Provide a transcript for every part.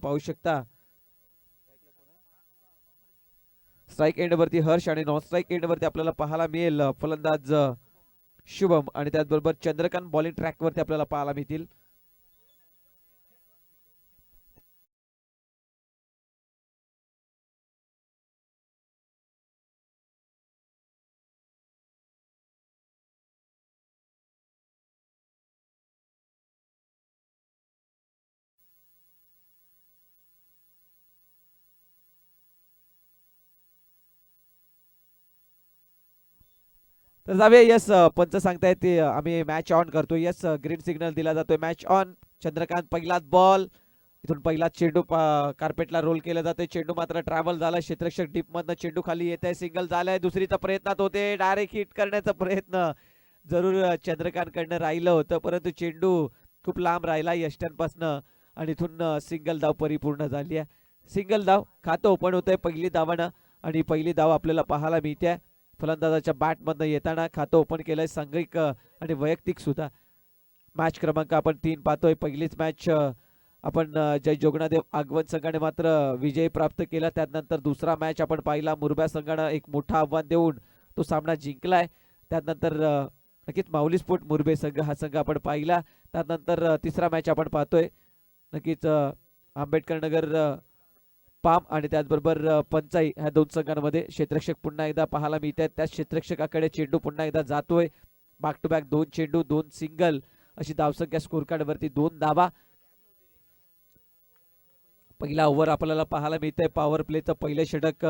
पाहू शकता strike end वरती हर्ष आणि नॉन स्ट्राइक एंड वरती आपल्याला पाहायला मिळेल फलंदाज शुभम आणि त्याचबरोबर चंद्रकांत बॉलिंग ट्रॅक वरती आपल्याला पाहायला मिळतील. तर जाऊया. यस पंच सांगतायत ते आम्ही मॅच ऑन करतो. यस ग्रीन सिग्नल दिला जातोय. Match on. चंद्रकांत पहिलाच बॉल इथून पहिला चेंडू कार्पेटला रोल केला जातोय. चेंडू मात्र ट्रॅव्हल झाला. क्षेत्ररक्षक डीप मधनं चेंडू खाली येत आहे. सिंगल झालाय. दुसरीचा प्रयत्नात होते. डायरेक्ट हिट करण्याचा प्रयत्न जरूर चंद्रकांत कडनं राहिलं होतं परंतु चेंडू खूप लांब राहिला यष्ट्यांपासनं आणि इथून सिंगल धाव परिपूर्ण झाली आहे. सिंगल धाव खातं ओपन होतंय पहिली धावानं आणि पहिली धाव आपल्याला पाहायला मिळते. फलंदाजाच्या बॅटमधनं येताना खातं ओपन केलंय सांघिक आणि वैयक्तिक सुद्धा. मॅच क्रमांक आपण 3 पाहतोय. पहिलीच मॅच आपण जय जोगणादेव आगवण संघाने मात्र विजय प्राप्त केला. त्यानंतर दुसरा मॅच आपण पाहिला मुरब्या संघानं एक मोठं आव्हान देऊन तो सामना जिंकलाय. त्यानंतर नक्कीच माऊली स्पोर्ट मुरबे संघ हा संघ आपण पाहिला. त्यानंतर तिसरा मॅच आपण पाहतोय नक्कीच आंबेडकर नगर पाम आणि त्याचबरोबर पंचाई ह्या दोन संघांमध्ये क्षेत्ररक्षक पुन्हा एकदा पाहायला मिळत आहेत. त्या क्षेत्ररक्षकाकडे चेंडू पुन्हा एकदा जातोय. बॅक टू बॅक 2 चेंडू 2 सिंगल अशी धावसंख्या स्कोर कार्ड वरती 2 धावा. पहिला ओव्हर आपल्याला पाहायला मिळतंय. पॉवर प्लेचं पहिलं षटक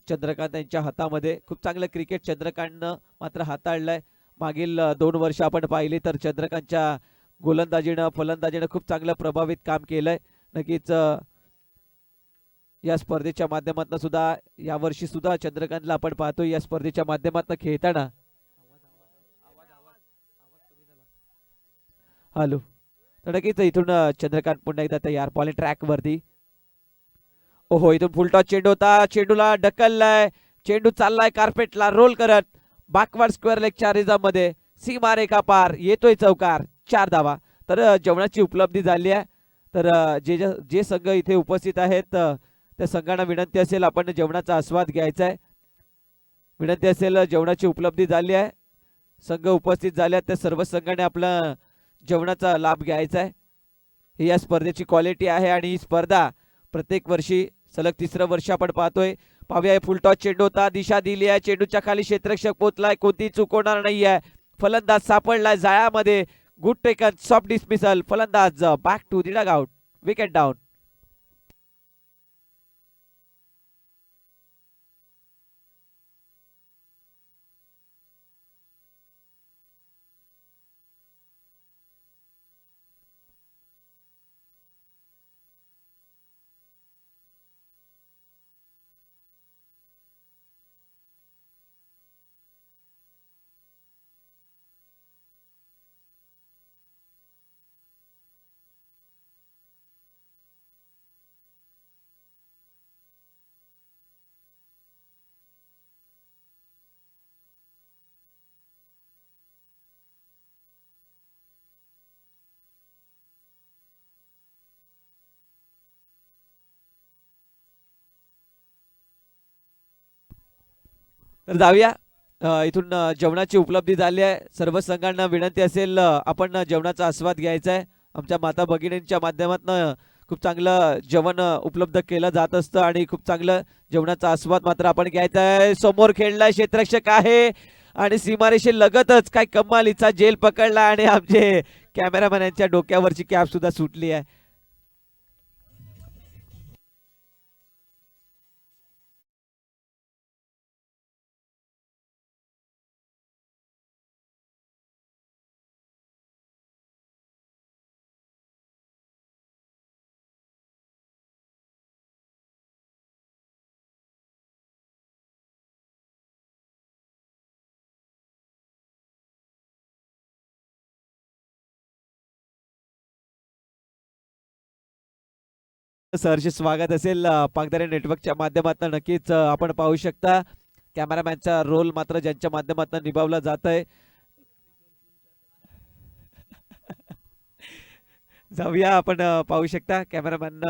चंद्रकांत यांच्या हातामध्ये. खूप चांगलं क्रिकेट चंद्रकांतनं मात्र हाताळलंय. मागील 2 वर्ष आपण पाहिली तर चंद्रकांतच्या गोलंदाजीनं फलंदाजीनं खूप चांगलं प्रभावित काम केलंय. नक्कीच या स्पर्धेच्या माध्यमातून सुद्धा यावर्षी सुद्धा चंद्रकांतला आपण पाहतो या स्पर्धेच्या माध्यमातून खेळताना. हॅलो. तर नक्कीच इथून चंद्रकांत पुन्हा एकदा तयार बॉलिंग ट्रॅक वरती. ओहो इथून फुलटॉस चेंडू होता. चेंडूला ढकललाय. चेंडू चाललाय कार्पेटला रोल करत बॅकवर्ड स्क्वेअर लेगच्या रिझममध्ये सीमारेखा पार येतोय चौकार. 4 धावा. तर जेवणाची उपलब्धी झाली आहे. तर जे संघ इथे उपस्थित आहेत त्या संघांना विनंती असेल आपण जेवणाचा आस्वाद घ्यायचा आहे. विनंती असेल जेवणाची उपलब्धी झाली आहे. संघ उपस्थित झाले त्या सर्व संघाने आपला जेवणाचा लाभ घ्यायचा आहे. ही या स्पर्धेची क्वालिटी आहे आणि ही स्पर्धा प्रत्येक वर्षी सलग 3रं वर्ष आपण पाहतोय. पाहूया फुलटॉस चेंडू होता. दिशा दिली आहे. चेंडूच्या खाली क्षेत्ररक्षक पोहोचलाय. कोणतीही चूक होणार नाहीये. फलंदाज सापडलाय जाळ्यामध्ये. Good taken soft dismissal. फलंदाज back to the dugout. Wicket down. तर जाऊया. इथून जेवणाची उपलब्धी झाली आहे. सर्व संघांना विनंती असेल आपण जेवणाचा आस्वाद घ्यायचा आहे. आमच्या माता भगिनींच्या माध्यमातून खूप चांगलं जेवण उपलब्ध केलं जात असतं आणि खूप चांगलं जेवणाचा आस्वाद मात्र आपण घ्यायचा आहे. समोर खेळलाय क्षेत्ररक्षक आहे आणि सीमारेषे लगतच काय कमालीचा जेल पकडला आणि आमचे कॅमेरामॅन यांच्या डोक्यावरची कॅप सुद्धा सुटली आहे. सहर्ष स्वागत असेल पागदारे नेटवर्कच्या माध्यमातून. नक्कीच आपण पाहू शकता कॅमेरामॅनचा रोल मात्र ज्यांच्या माध्यमातून निभावला जात आहे. जाऊया आपण पाहू शकता कॅमेरामॅन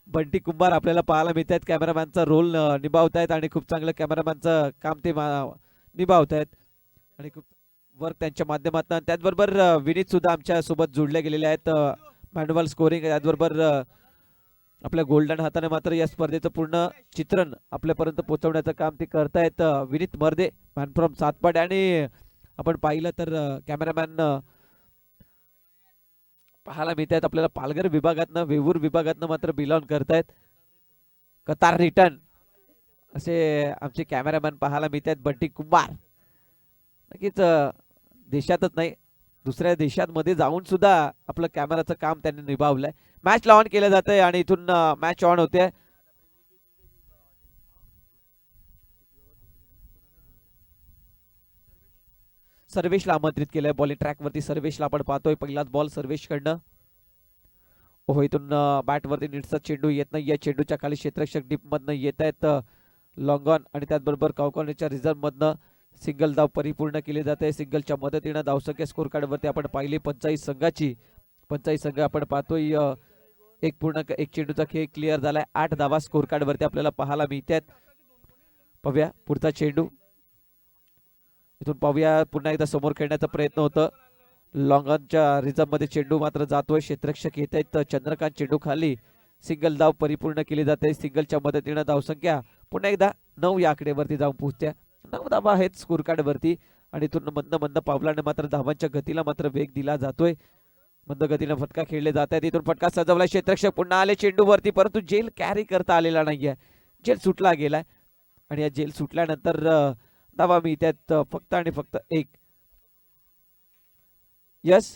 बंटी कुंभार आपल्याला पाहायला मिळत आहेत. कॅमेरामॅनचा रोल निभावत आहेत आणि खूप चांगलं कॅमेरामॅनचं काम ते निभावत आहेत आणि खूप वर्क त्यांच्या माध्यमातून. त्याचबरोबर विनीत सुद्धा आमच्या सोबत जोडले गेलेले आहेत. मॅन्युअल स्कोरिंग त्याचबरोबर आपल्या गोल्डन हाताने मात्र या स्पर्धेचं पूर्ण चित्रण आपल्यापर्यंत पोहोचवण्याचं काम ते करतायत. विनीत मर्दे मॅन फ्रॉम सातपाड आणि आपण पाहिलं तर कॅमेरामॅन पाहायला मिळत आहेत आपल्याला पालघर विभागातनं वेवूर विभागातनं मात्र बिलॉंग करतायत. कतार रिटर्न असे आमचे कॅमेरामॅन पाहायला मिळत आहेत. बंटी कुंभार नक्कीच देशातच नाही दुसऱ्या देशांमध्ये जाऊन सुद्धा आपलं कॅमेराचं काम त्यांनी निभावलंय. मॅच ऑन केलं जातंय आणि इथून मॅच ऑन होते. सर्वेशला आमंत्रित केलंय बॉलिंग ट्रॅक वरती. सर्वेशला आपण पाहतोय पहिलाच बॉल सर्वेश कडनं. ओहो इथून बॅट वरती नीटचा चेंडू येत नाही. या चेंडूच्या खाली क्षेत्ररक्षक डीप मधनं येत आहेत लॉंग ऑन आणि त्याचबरोबर कावकॉर्नरच्या रिझर्व मधनं सिंगल धाव परिपूर्ण केली जाते. सिंगलच्या मदतीनं धावसंख्या स्कोर कार्ड वरती आपण पाहिली पंचायत संघाची. पंचायत संघ आपण पाहतोय एक पूर्ण एक चेंडूचा खेळ क्लिअर झालाय. 8 धावा स्कोर कार्ड वरती आपल्याला पाहायला मिळतात. पाहूया पुढचा चेंडू. इथून पाहूया पुन्हा एकदा समोर खेळण्याचा प्रयत्न होतं. लॉंगॉनच्या रिझर्व मध्ये चेंडू मात्र जातोय. क्षेत्ररक्षक येत आहेत. चंद्रकांत चेंडू खाली सिंगल धाव परिपूर्ण केली जाते. सिंगलच्या मदतीनं धावसंख्या पुन्हा एकदा 9 या आकडेवरती जाऊन पोहोचत्या. 9 धावा आहेत स्कोर कार्ड वरती आणि इथून मंद पावलाने मात्र धावांच्या गतीला मात्र वेग दिला जातोय. मंद गतीने फटका खेळले जात आहेत. इथून फटका सजवला. क्षेत्ररक्षक पुन्हा आले चेंडू वरती परंतु जेल कॅरी करता आलेला नाहीये. जेल सुटला गेलाय आणि या जेल सुटल्यानंतर धावा मिळतात फक्त आणि फक्त एक. यस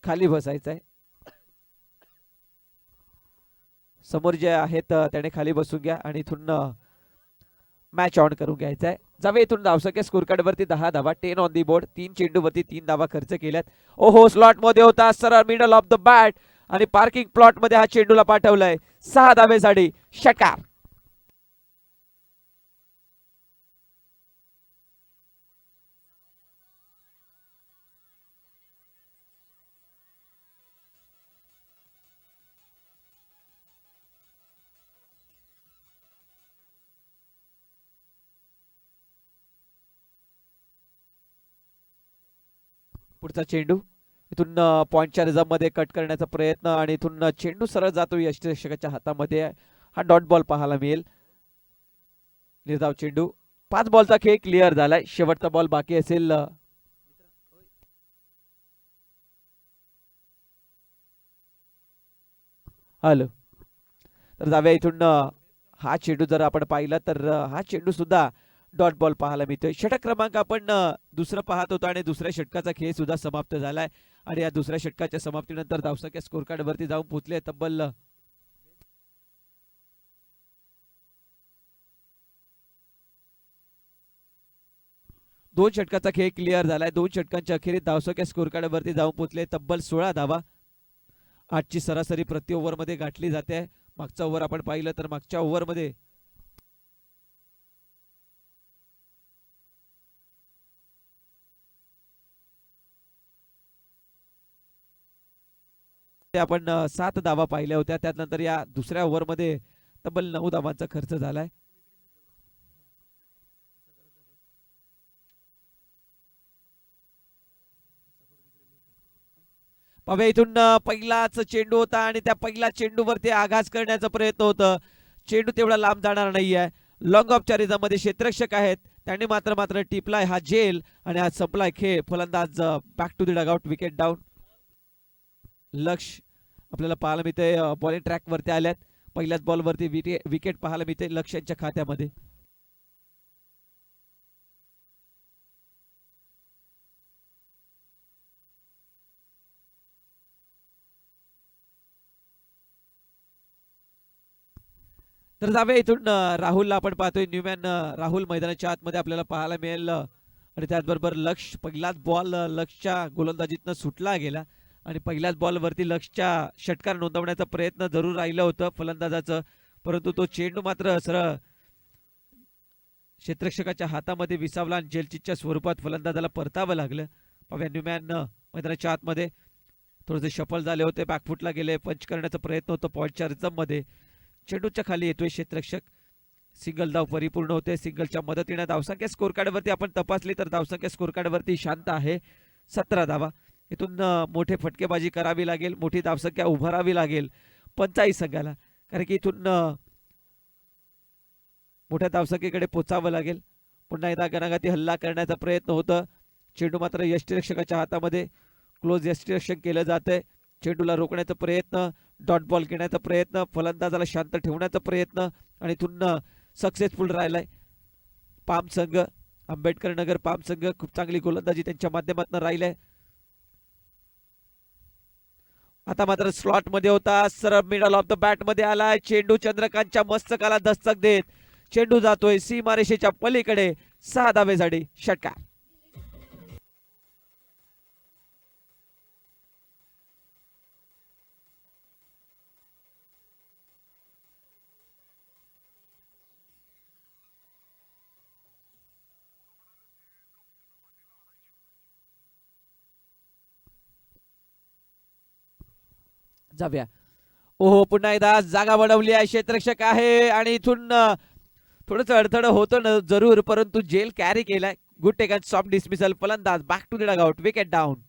खाली बसायचं आहे. समोर जे आहेत त्याने खाली बसून घ्या आणि इथून मॅच ऑन करून घ्यायचा आहे. जावे इथून धावसंख्या स्कोर कार्ड वरती 10 धावा 10 ऑन दी बोर्ड. 3 चेंडू वरती 3 धावा खर्च केल्यात. ओहो स्लॉट मध्ये होता सरळ मिडल ऑफ द बॅट आणि पार्किंग प्लॉट मध्ये हा चेंडूला पाठवलाय. 6 धावेसाठी षटकार. पुढचा चेंडू इथून पॉइंटच्या रिझर्व मध्ये कट करण्याचा प्रयत्न आणि इथून चेंडू सरळ जातो यष्टीरक्षकाच्या हातामध्ये. हा डॉट बॉल पाहायला मिळेल. निर्धाव चेंडू. 5 बॉलचा खेळ क्लिअर झालाय. शेवटचा बॉल बाकी असेल. हॅलो तर जाऊया इथून हा चेंडू जर आपण पाहिला तर हा चेंडू सुद्धा डॉट बॉल पाहायला मिळतोय. षटक क्रमांक आपण दुसरं पाहत होतो आणि दुसऱ्या षटकाचा खेळ सुद्धा समाप्त झालाय आणि या दुसऱ्या षटकाच्या समाप्तीनंतर धावसंख्या स्कोर कार्ड वरती जाऊन पोहोचले तब्बल 2 षटकाचा खेळ क्लिअर झालाय. 2 षटकांच्या अखेरीत धावसंख्या स्कोर कार्ड वरती जाऊन पोहोचले तब्बल 16 धावा. 8ची सरासरी प्रति ओव्हर मध्ये गाठली जाते. मागचा ओव्हर आपण पाहिलं तर मागच्या ओव्हर मध्ये आपण 7 धावा पाहिल्या होत्या. त्यानंतर या दुसऱ्या ओव्हर मध्ये तब्बल 9 धावांचा खर्च झालाय. पाहूया इथून पहिलाच चेंडू होता आणि त्या पहिल्या चेंडूवरती आघात करण्याचा प्रयत्न होतं. चेंडू तेवढा लांब जाणार नाहीये. लॉंग ऑफच्या रिझामध्ये क्षेत्ररक्षक आहेत त्यांनी मात्र टिपलाय हा जेल आणि आज संपलाय खेळ. फलंदाज back to the dugout. Wicket down. लक्ष आपल्याला पाहायला मिळते बॉलिंग ट्रॅक वरती आल्यात. पहिल्याच बॉल वरती विकेट पाहायला मिळते लक्ष्यांच्या खात्यामध्ये. तर जाऊया इथून राहुलला आपण पाहतोय. न्यूमॅन राहुल मैदानाच्या आतमध्ये आपल्याला पाहायला मिळेल आणि त्याचबरोबर लक्ष पहिलाच बॉल लक्षच्या गोलंदाजीतनं सुटला गेला आणि पहिल्याच बॉल वरती लक्षच्या षटकार नोंदवण्याचा प्रयत्न जरूर राहिलं होतं फलंदाजाचं परंतु तो चेंडू मात्र सरळ क्षेत्ररक्षकाच्या हातामध्ये विसावला आणि जेलचीच्या स्वरूपात फलंदाजाला परतावं लागलं. पाहूया न्यूमॅन मैदानाच्या आतमध्ये थोडेसे शफल झाले होते, बॅकफुटला गेले, पंच करण्याचा प्रयत्न होता पॉईंटच्या रिझममध्ये. चेंडूच्या खाली येतोय क्षेत्ररक्षक, सिंगल धाव परिपूर्ण होते. सिंगलच्या मदतीने धावसंख्या स्कोर कार्डवरती आपण तपासली तर धावसंख्या स्कोर कार्डवरती शांत आहे, 17 धावा. इथून मोठे फटकेबाजी करावी लागेल, मोठी धावसंख्या उभारावी लागेल पंचाही संघाला, कारण की इथून मोठ्या धावसंख्येकडे पोचावं लागेल. पुन्हा एकदा गणागती हल्ला करण्याचा प्रयत्न होतं. चेंडू मात्र यष्टीरक्षकाच्या हातामध्ये, क्लोज यष्टीरक्षण केलं जातंय. चेंडूला रोखण्याचा प्रयत्न, डॉट बॉल घेण्याचा प्रयत्न, फलंदाजाला शांत ठेवण्याचा प्रयत्न आणि इथून सक्सेसफुल राहिलाय पाम संघ. आंबेडकर नगर पाम संघ खूप चांगली गोलंदाजी त्यांच्या माध्यमातून राहिलाय. आता मात्र स्लॉट मध्ये होता, सरळ मिडल ऑफ द बॅट मध्ये आलाय. चेंडू चंद्रकांतच्या मस्तकाला दस्तक देत चेंडू जातोय सीमारेषेच्या पलीकडे, 6 धावेसाठी षटकार. जाऊया. ओहो, पुन्हा एकदा जागा बनवली आहे, क्षेत्ररक्षक आहे आणि इथून थोडंसं अडथळं होतं ना जरूर, परंतु जेल कॅरी केलाय. Good take and soft dismissal. फलंदाज back to the dugout, wicket down.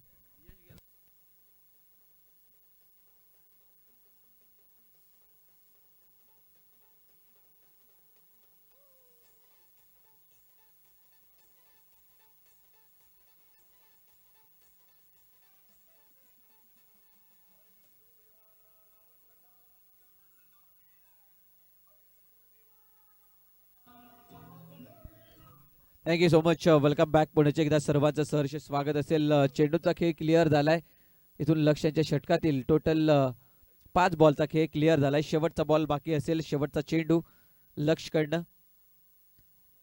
Thank you so much. Welcome back. पुण्याचे एकदा सर्वांचं सहर्ष स्वागत असेल. चेंडूचा खेळ क्लिअर झालाय. इथून लक्ष्यांच्या षटकातील टोटल 5 बॉलचा खेळ क्लिअर झालाय. शेवटचा बॉल बाकी असेल, शेवटचा चेंडू लक्ष कडनं.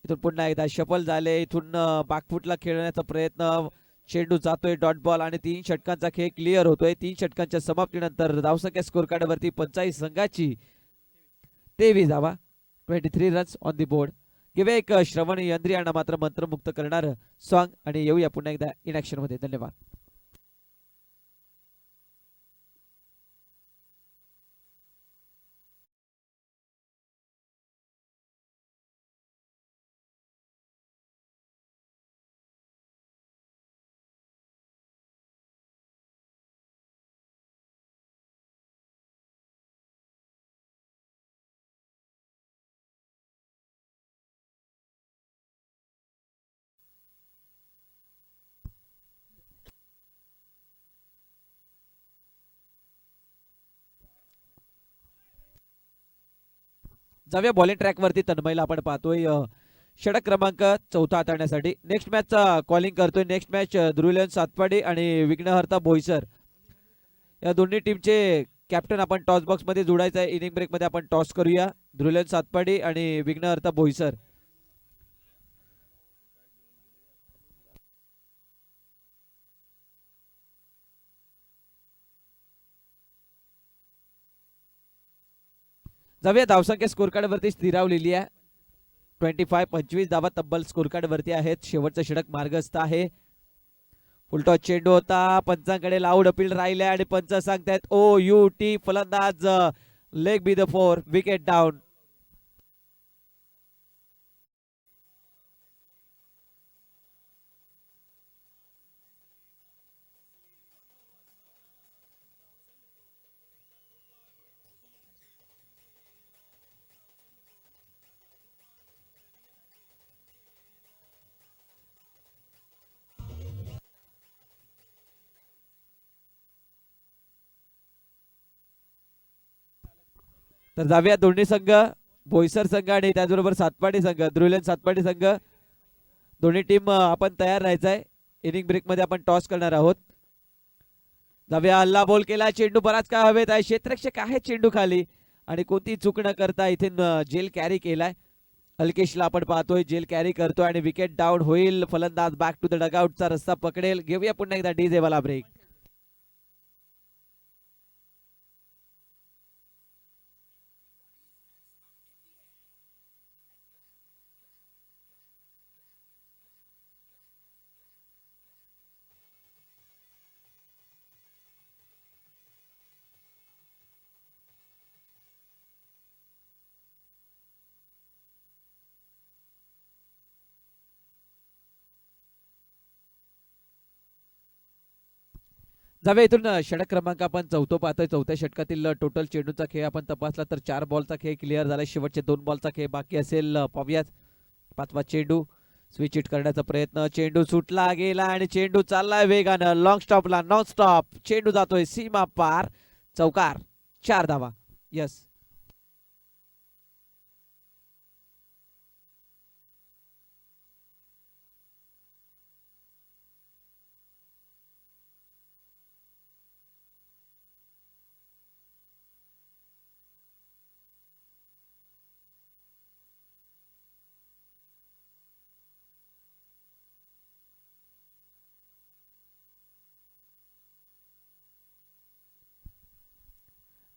इथून पुन्हा एकदा शफल झाले, इथून बॅकफुटला खेळण्याचा प्रयत्न, चेंडू जातोय डॉट बॉल आणि 3 षटकांचा खेळ क्लिअर होतोय. 3 षटकांच्या समाप्तीनंतर धावसंख्या स्कोर कार्डवरती पंचायत संघाची 23 धावा, 23 रन्स ऑन दी बोर्ड. किंवा एक श्रवण यंत्रियांना मात्र मंत्रमुक्त करणार सॉंग आणि येऊया पुन्हा एकदा इन ऍक्शन मध्ये. धन्यवाद. जाऊया बॉलिंग ट्रॅक वरती. तन्मयला आपण पाहतोय षटक क्रमांक 4 हाताळण्यासाठी. नेक्स्ट मॅचचा कॉलिंग करतोय. नेक्स्ट मॅच ध्रुवलन सातपाडी आणि विघ्नहर्ता बोईसर या दोन्ही टीमचे कॅप्टन आपण टॉस बॉक्स मध्ये जोडायचं आहे. इनिंग ब्रेक मध्ये आपण टॉस करूया. ध्रुवलन सातपाडी आणि विघ्नहर्ता बोईसर. जाऊया. धावसंख्या स्कोर कार्ड वरती स्थिरावलेली आहे. 25 धावा तब्बल स्कोर कार्ड वरती आहेत. शेवटचं षटक मार्गस्थ आहे. फुलटॉस चेंडू होता, पंचांकडे लाऊड अपील राहिले आणि पंच सांगतायत ओ यू टी. फलंदाज leg be the 4, wicket down. तर जाऊया दोन्ही संघ, बोईसर संघ आणि त्याचबरोबर सातपाडी संघ, ध्रुवलन सातपाडी संघ, दोन्ही टीम आपण तयार राहायचं आहे. इनिंग ब्रेक मध्ये आपण टॉस करणार आहोत. जाऊया. हल्ला बॉल केला, चेंडू बराच काय हवेत आहे, क्षेत्ररक्षक आहे चेंडू खाली आणि कोणती चूक न करता इथे जेल कॅरी केलाय. अल्केशला आपण पाहतोय जेल कॅरी करतोय आणि विकेट डाऊन होईल. फलंदाज बॅक टू द डगआउटचा रस्ता पकडेल. घेऊया पुन्हा एकदा डीजे वाला ब्रेक. जाऊया इथून षटक क्रमांक आपण चौथं पाहतोय. चौथ्या षटकातील टोटल चेंडूचा खेळ आपण तपासला तर 4 बॉलचा खेळ क्लिअर झाला. शेवटचे 2 बॉलचा खेळ बाकी असेल. पाहूयात पाचवा चेंडू स्विच हिट करण्याचा प्रयत्न. चेंडू सुटला गेला आणि चेंडू चाललाय वेगानं लॉंग स्टॉपला. नॉन स्टॉप चेंडू जातोय सीमा पार. चौकार. 4 धावा. यस.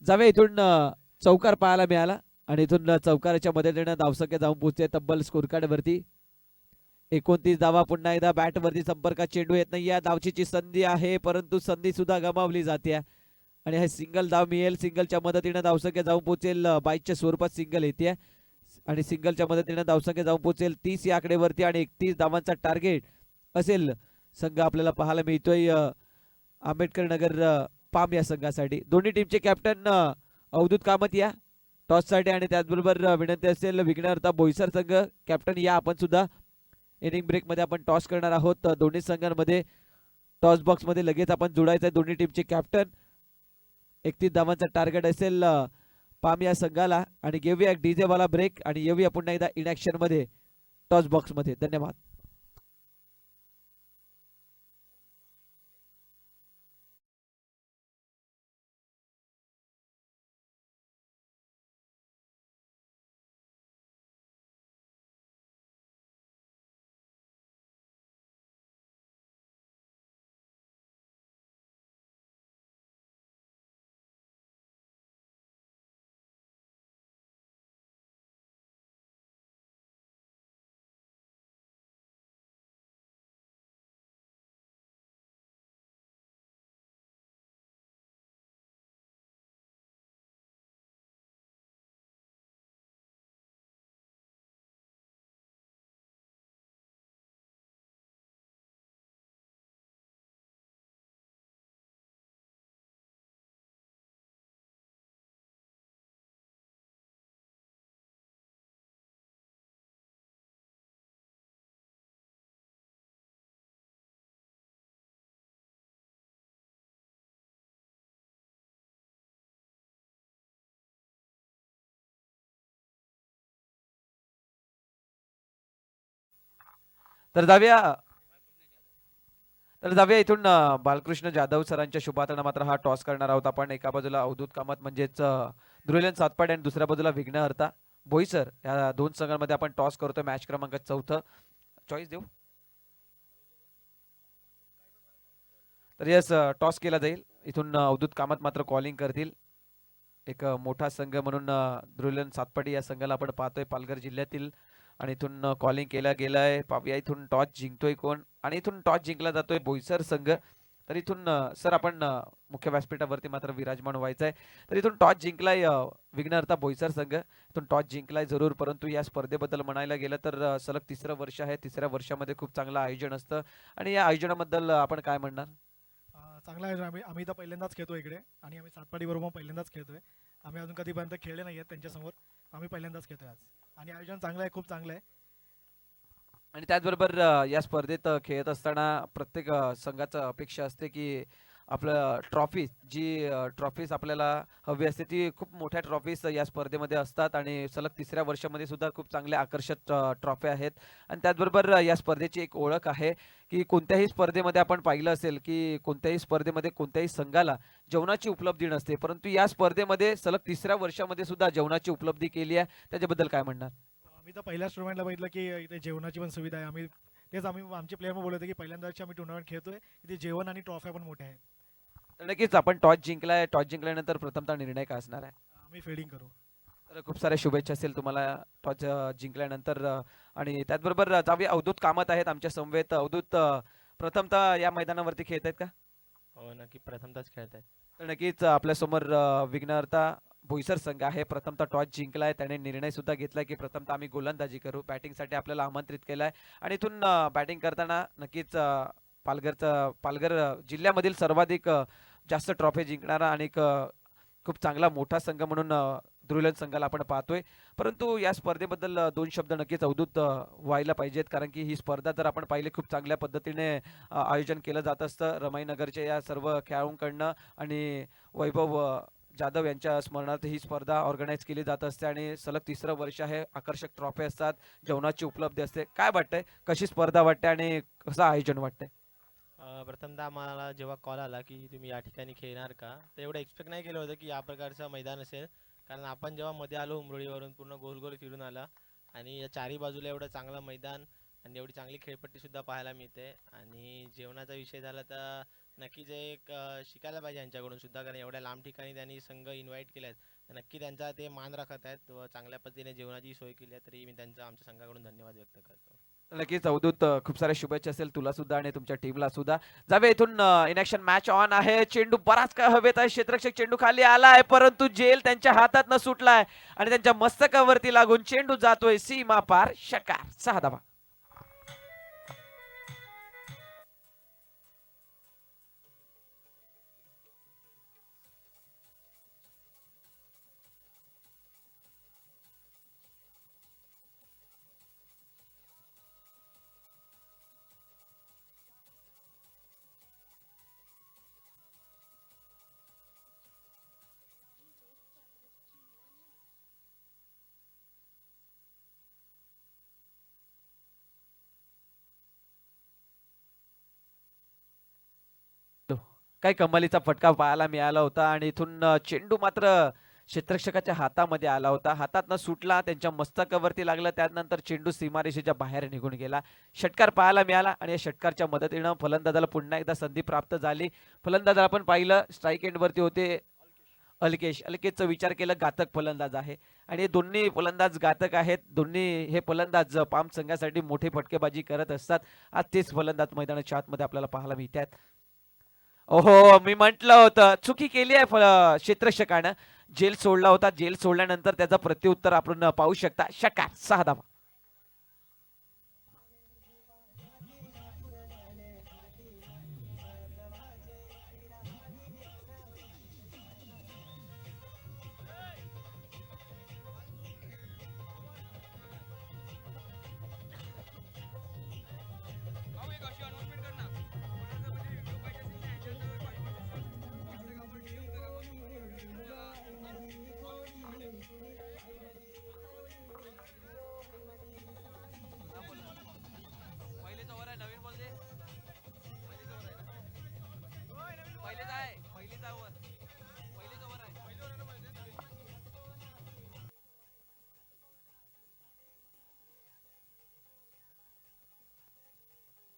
जाऊया इथून चौकार पाहायला मिळाला आणि इथून चौकाराच्या मदतीने धावसंख्या जाऊन पोहोचते तब्बल स्कोर कार्ड वरती. 29 धावा. पुन्हा एकदा बॅट वरती संपर्कात चेंडू येत नाही. या धावचीची संधी आहे परंतु संधी सुद्धा गमावली जाते आणि हे सिंगल धाव मिळेल. सिंगलच्या मदतीने धावसंख्या जाऊन पोहोचेल. बाईकच्या स्वरूपात सिंगल येते आणि सिंगलच्या मदतीने धावसंख्या जाऊन पोहोचेल 30 या आकडेवरती आणि 31 धावांचा टार्गेट असेल संघ आपल्याला पाहायला मिळतोय आंबेडकर नगर पाम या संघासाठी. दोन्ही टीमचे कॅप्टन अवधूत कामत या टॉससाठी आणि त्याचबरोबर विनंती असेल विघ्नहर्ता बोईसर संघ कॅप्टन या आपण सुद्धा. इनिंग ब्रेक मध्ये आपण टॉस करणार आहोत. दोन्ही संघांमध्ये टॉस बॉक्स मध्ये लगेच आपण जोडायचं आहे दोन्ही टीमचे कॅप्टन. 31 धावांचा टार्गेट असेल पाम या संघाला आणि घेऊया एक डीजे वाला ब्रेक आणि येऊया पुन्हा एकदा इन ऍक्शन मध्ये टॉस बॉक्स मध्ये. धन्यवाद. तर जाऊया इथून बालकृष्ण जाधव सरांच्या शुभातनं मात्र हा टॉस करणार आहोत आपण. एका बाजूला अवधूत कामत म्हणजेच ध्रुलन सातपाडे आणि दुसऱ्या बाजूला विघ्नहर्ता बोईसर या दोन संघांमध्ये आपण टॉस करतो. मॅच क्रमांक 4 चॉईस देऊ. तर यस टॉस केला जाईल. इथून अवधूत कामत मात्र कॉलिंग करतील. एक मोठा संघ म्हणून ध्रुलन सातपाडी या संघाला आपण पाहतोय पालघर जिल्ह्यातील आणि इथून कॉलिंग केला गेलाय. पाहूया इथून टॉस जिंकतोय कोण आणि इथून टॉस जिंकला जातोय बोईसर संघ. तर इथून सर आपण मुख्य व्यासपीठावरती मात्र विराजमान व्हायचं आहे. तर इथून टॉस जिंकलाय विघ्नहर्ता बोईसर संघ. इथून टॉस जिंकलाय जरूर परंतु या स्पर्धेबद्दल म्हणायला गेलं तर सलग तिसरं वर्ष आहे. तिसऱ्या वर्षामध्ये खूप चांगलं आयोजन असतं आणि या आयोजनाबद्दल आपण काय म्हणणार. चांगला आहे. आम्ही तर पहिल्यांदाच खेळतो इकडे आणि आम्ही सातपाडी बरोबर पहिल्यांदाच खेळतोय. आम्ही अजून कधीपर्यंत खेळले नाही आहेत त्यांच्यासमोर. आम्ही पहिल्यांदाच खेळतोय आज आणि आयोजन चांगलं आहे, खूप चांगलं आहे. आणि त्याचबरोबर या स्पर्धेत खेळत असताना प्रत्येक संघाचं अपेक्षा असते की आपलं ट्रॉफी जी ट्रॉफीज आपल्याला हवी असते ती खूप मोठ्या ट्रॉफीज या स्पर्धेमध्ये असतात आणि सलग तिसऱ्या वर्षामध्ये सुद्धा खूप चांगले आकर्षक ट्रॉफी आहेत. आणि त्याचबरोबर या स्पर्धेची एक ओळख आहे की कोणत्याही स्पर्धेमध्ये आपण पाहिलं असेल की कोणत्याही स्पर्धेमध्ये कोणत्याही संघाला जेवणाची उपलब्धी नसते परंतु या स्पर्धेमध्ये सलग तिसऱ्या वर्षामध्ये सुद्धा जेवणाची उपलब्धी केली आहे. त्याच्याबद्दल काय म्हणणार. आम्ही तर पहिल्याच टुर्नामेंटला बघितलं की इथे जेवणाची पण सुविधा आहे. आम्ही आमचे प्लेयर बोलत होते की पहिल्यांदाच आम्ही टुर्नामेंट खेळतोय, इथे जेवण आणि ट्रॉफ्या पण मोठ्या आहेत. तर नक्कीच आपण टॉस जिंकलाय. टॉस जिंकल्यानंतर प्रथमतः निर्णय काय असणार आहे. आम्ही फिल्डिंग करू. तर खूप साऱ्या शुभेच्छा असेल तुम्हाला टॉस जिंकल्यानंतर आणि त्याचबरोबर जाऊया अवधूत कामत आहेत आमच्या समवेत. अवधूत प्रथमतः या मैदानावरती खेळत आहेत का. हो नक्की प्रथमतःच खेळत आहेत. तर नक्कीच आपल्यासमोर विघ्नहर्ता बोईसर संघ आहे. प्रथमतः टॉस जिंकलाय. त्याने निर्णय सुद्धा घेतलाय की प्रथमतः आम्ही गोलंदाजी करू. बॅटिंगसाठी आपल्याला आमंत्रित केलंय आणि इथून बॅटिंग करताना नक्कीच पालघर जिल्ह्यामधील सर्वाधिक जास्त ट्रॉफी जिंकणारा आणि एक खूप चांगला मोठा संघ म्हणून धुरीलन संघाला आपण पाहतोय. परंतु या स्पर्धेबद्दल दोन शब्द नक्कीच अवधूत व्हायला पाहिजेत, कारण की ही स्पर्धा जर आपण पाहिली खूप चांगल्या पद्धतीने आयोजन केलं जात असतं रमाईनगरच्या या सर्व खेळाडूंकडनं. आणि वैभव जाधव यांच्या स्मरणार्थ ही स्पर्धा ऑर्गनाईज केली जात असते आणि सलग तिसरं वर्ष आहे. आकर्षक ट्रॉफी असतात, जेवणाची उपलब्धी असते. काय वाटतंय, कशी स्पर्धा वाटते आणि कसं आयोजन वाटतंय? प्रथमतः आम्हाला जेव्हा कॉल आला की तुम्ही या ठिकाणी खेळणार का, तर एवढं एक्सपेक्ट नाही केलं होतं की या प्रकारचं मैदान असेल. कारण आपण जेव्हा मध्ये आलो उमरोळीवरून पूर्ण गोल गोल फिरून आला आणि या चारी बाजूला एवढं चांगलं मैदान आणि एवढी चांगली खेळपट्टीसुद्धा पाहायला मिळते. आणि जेवणाचा विषय झाला तर नक्कीच एक शिकायला पाहिजे यांच्याकडून सुद्धा, कारण एवढ्या लांब ठिकाणी त्यांनी संघ इन्व्हाइट केले आहेत. तर नक्की त्यांचा ते मान राखत आहेत व चांगल्या पद्धतीने जेवणाची सोय केली आहे. तरी मी त्यांचा आमच्या संघाकडून धन्यवाद व्यक्त करतो. नक्कीच अवधूत, खूप साऱ्या शुभेच्छा असेल तुला सुद्धा आणि तुमच्या टीमला सुद्धा. जावे इथून इनॅक्शन मॅच ऑन आहे. चेंडू बराच काय हवेत आहे, क्षेत्ररक्षक चेंडू खाली आलाय परंतु जेल त्यांच्या हातात न सुटलाय आणि त्यांच्या मस्तकावरती लागून चेंडू जातोय सीमा पार. षटकार, 6 धावा. काही कमालीचा फटका पाहायला मिळाला होता आणि इथून चेंडू मात्र क्षेत्ररक्षकाच्या हातामध्ये आला होता, हातात न सुटला, त्यांच्या मस्तकावरती लागला. त्यानंतर चेंडू सीमारेषेच्या बाहेर निघून गेला. षटकार पाहायला मिळाला आणि या षटकारच्या मदतीनं फलंदाजाला पुन्हा एकदा संधी प्राप्त झाली. फलंदाजाला आपण पाहिलं स्ट्राईक एंडवरती होते अल्केशचा विचार केला, घातक फलंदाज आहे आणि हे दोन्ही फलंदाज घातक आहेत. दोन्ही हे फलंदाज पाम संघासाठी मोठी फटकेबाजी करत असतात. आज तेच फलंदाज मैदानाच्या आतमध्ये आपल्याला पाहायला मिळतात. ओहो, मी म्हंटल होतं चुकी केली आहे क्षेत्ररक्षकानं. जेल सोडला होता, जेल सोडल्यानंतर त्याचा प्रत्युत्तर आपण पाहू शकता. षटकार, 6 धावा.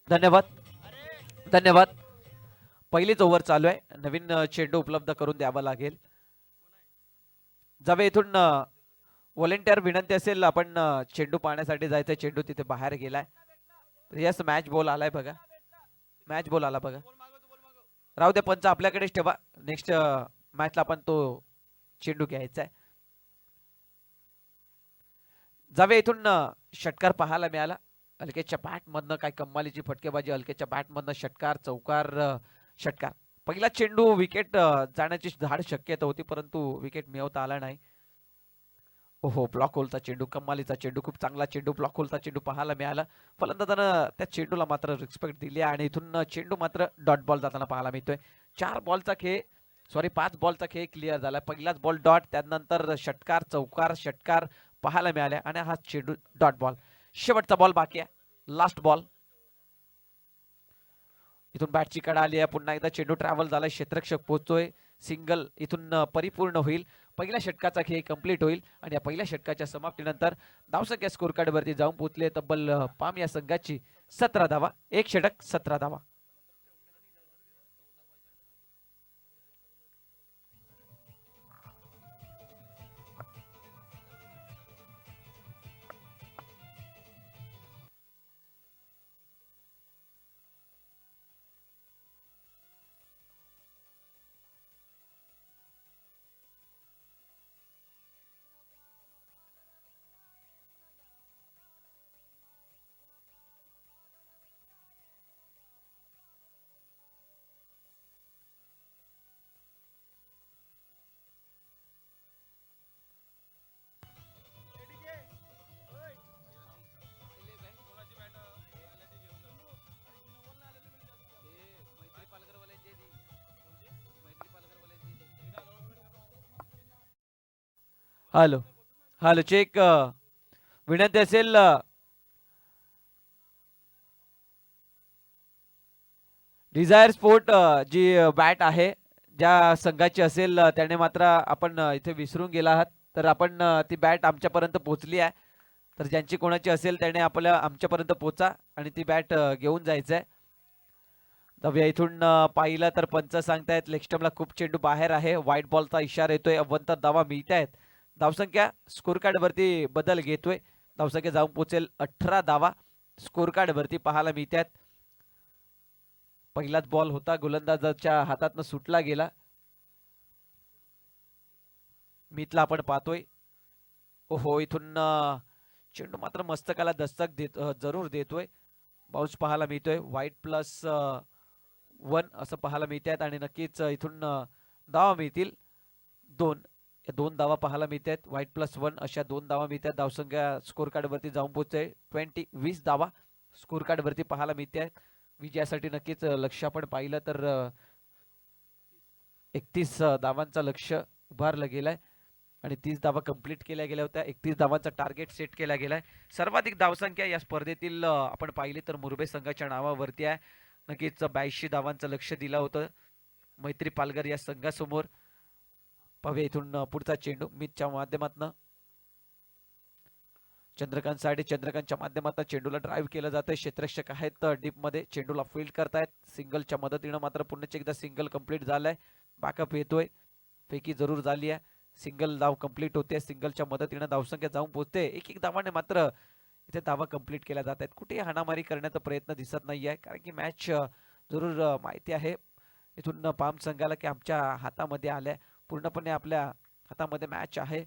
धन्यवाद, धन्यवाद. पहिलीच ओव्हर चालू आहे. नवीन चेंडू उपलब्ध करून द्यावा लागेल. जावे इथून व्हॉलेंटियर विनंती असेल, आपण चेंडू पाहण्यासाठी जायचं. चेंडू तिथे बाहेर गेलाय. यस, मॅच बॉल आलाय बघा, मॅच बॉल आला बघा. राहू दे, पंच आपल्याकडेच ठेवा. नेक्स्ट मॅचला आपण तो चेंडू घ्यायचा आहे. जावे इथून षटकार पाहायला मिळाला. अल्केच्या बॅट मधनं काय कमालीची फटकेबाजी. अल्केच्या बॅट मधनं षटकार, चौकार, षटकार. पहिला चेंडू विकेट जाण्याची धाड शक्यता होती, परंतु विकेट मिळवता आला नाही. ओहो, ब्लॉक होलचा चेंडू, कमालीचा चेंडू, खूप चांगला चेंडू, ब्लॉक होलचा चेंडू पाहायला मिळाला. फलंदाजानं त्या चेंडूला मात्र रिस्पेक्ट दिली आणि इथून चेंडू मात्र डॉट बॉल जाताना पाहायला मिळतोय. 5 बॉलचा खेळ क्लिअर झाला. पहिलाच बॉल डॉट, त्यानंतर षटकार, चौकार, षटकार पाहायला मिळाले आणि हा चेंडू डॉट बॉल. शेवटचा बॉल बाकी आहे, लास्ट बॉल. इथून बॅटची कडा आली आहे. पुन्हा एकदा चेंडू ट्रॅव्हल झालाय, क्षेत्ररक्षक पोहोचतोय. सिंगल इथून परिपूर्ण होईल. पहिल्या षटकाचा खेळ कंप्लीट होईल आणि या पहिल्या षटकाच्या समाप्तीनंतर धावसंख्या स्कोर कार्ड वरती जाऊन पोहोचले तब्बल पाम या संघाची 17 धावा. एक षटक, 17 धावा. हॅलो हॅलो चेक विनंती असेल डिझायर स्पोर्ट जी बॅट आहे ज्या संघाची असेल त्याने मात्र आपण इथे विसरून गेला आहात तर आपण ती बॅट आमच्यापर्यंत पोहोचली आहे तर ज्यांची कोणाची असेल त्याने आपल्या आमच्यापर्यंत पोचा आणि ती बॅट घेऊन जायचं आहे तर इथून पाहिलं तर पंच सांगतायत लेग स्टंपला खूप चेंडू बाहेर आहे व्हाईट बॉलचा इशारा येतोय अव्वंतर धावा मिळत आहेत धावसंख्या स्कोर कार्ड वरती बदल घेतोय धावसंख्या जाऊन पोहोचेल 18 धावा स्कोर कार्ड वरती पाहायला मिळत आहेत पहिलाच बॉल होता गोलंदाजाच्या हातातनं सुटला गेला मितला आपण पाहतोय हो इथून चेंडू मात्र मस्तकाला दस्तक देत जरूर देतोय बाउन्स पाहायला मिळतोय व्हाईट प्लस 1 असं पाहायला मिळत आहेत आणि नक्कीच इथून धावा मिळतील 2 या 2 धावा पाहायला मिळत आहेत व्हाईट प्लस 1 अशा 2 धावा मिळत आहेत धावसंख्या स्कोर कार्ड वरती जाऊन पोहोचते 20 धावा स्कोर कार्ड वरती पाहायला मिळते आहेत विजयासाठी नक्कीच लक्ष आपण पाहिलं तर 31 धावांचा लक्ष उभारलं गेलाय आणि 30 धावा कंप्लीट केल्या गेल्या होत्या 31 धावांचा टार्गेट सेट केला गेलाय सर्वाधिक धावसंख्या या स्पर्धेतील आपण पाहिली तर मुरबे संघाच्या नावावरती आहे नक्कीच 82 धावांचं लक्ष दिलं होतं मैत्री पालघर या संघासमोर पाहूया इथून पुढचा चेंडू मितच्या माध्यमातून चंद्रकांत साडे चंद्रकांतच्या माध्यमातून चेंडूला ड्राईव्ह केलं जातंय क्षेत्ररक्षक आहेत डीप मध्ये चेंडूला फील्ड करतायत सिंगलच्या मदतीनं मात्र पुन्हा एकदा सिंगल कंप्लीट झालाय बॅकअप येतोय फेकी जरूर झाली आहे सिंगल धाव कंप्लीट होते सिंगलच्या मदतीनं धावसंख्या जाऊन पोहोचते एक धावाने मात्र इथे धावा कंप्लीट केल्या जात आहेत कुठेही हाणामारी करण्याचा प्रयत्न दिसत नाही आहे कारण की मॅच जरूर माहिती आहे इथून पाम संघाला की आमच्या हातामध्ये आल्या पूर्णपणे आपल्या हातामध्ये मॅच आहे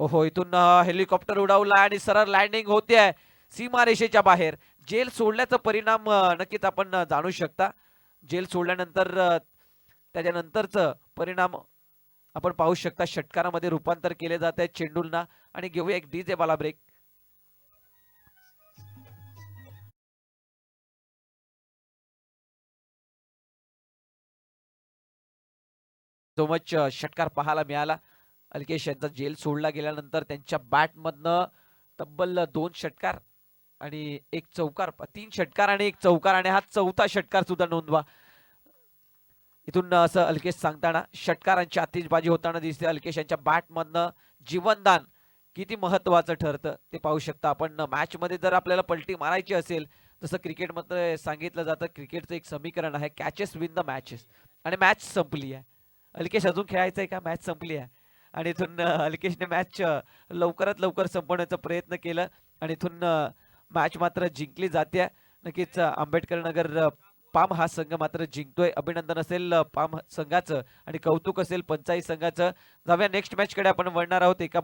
ओहो इथून हेलिकॉप्टर उडवला आणि सरळ लँडिंग होते आहे सीमारेषेच्या बाहेर जेल सोडल्याचा परिणाम नक्कीच आपण जाणू शकता जेल सोडल्यानंतर त्याच्यानंतरच परिणाम आपण पाहू शकता षटकारामध्ये रूपांतर केले जात आहे चेंडूंना आणि घेऊया एक डीजे वाला ब्रेक सो मच षटकार पाहायला मिळाला अल्केश यांचा जेल सोडला गेल्यानंतर त्यांच्या बॅटमधनं तब्बल 2 षटकार आणि 1 चौकार 3 षटकार आणि 1 चौकार आणि हा चौथा षटकार सुद्धा नोंदवा इथून असं अल्केश सांगताना षटकारांची आतिषबाजी होताना दिसते अल्केश यांच्या बॅटमधनं जीवनदान किती महत्वाचं ठरतं ते पाहू शकता आपण मॅच मध्ये जर आपल्याला पलटी मारायची असेल जसं क्रिकेटमध्ये सांगितलं जातं क्रिकेटचं एक समीकरण आहे कॅचेस विन द मॅचेस आणि मॅच संपली आहे अल्केश अजून खेळायचं आहे का मॅच संपली आहे आणि इथून अल्केशने मॅच लवकरात लवकर संपवण्याचा प्रयत्न केला आणि इथून मॅच मात्र जिंकली जाते नक्कीच आंबेडकर नगर पाम हा संघ मात्र जिंकतोय अभिनंदन असेल पाम संघाचं आणि कौतुक असेल पंचायत संघाचं जाऊया नेक्स्ट मॅच कडे आपण वळणार आहोत एका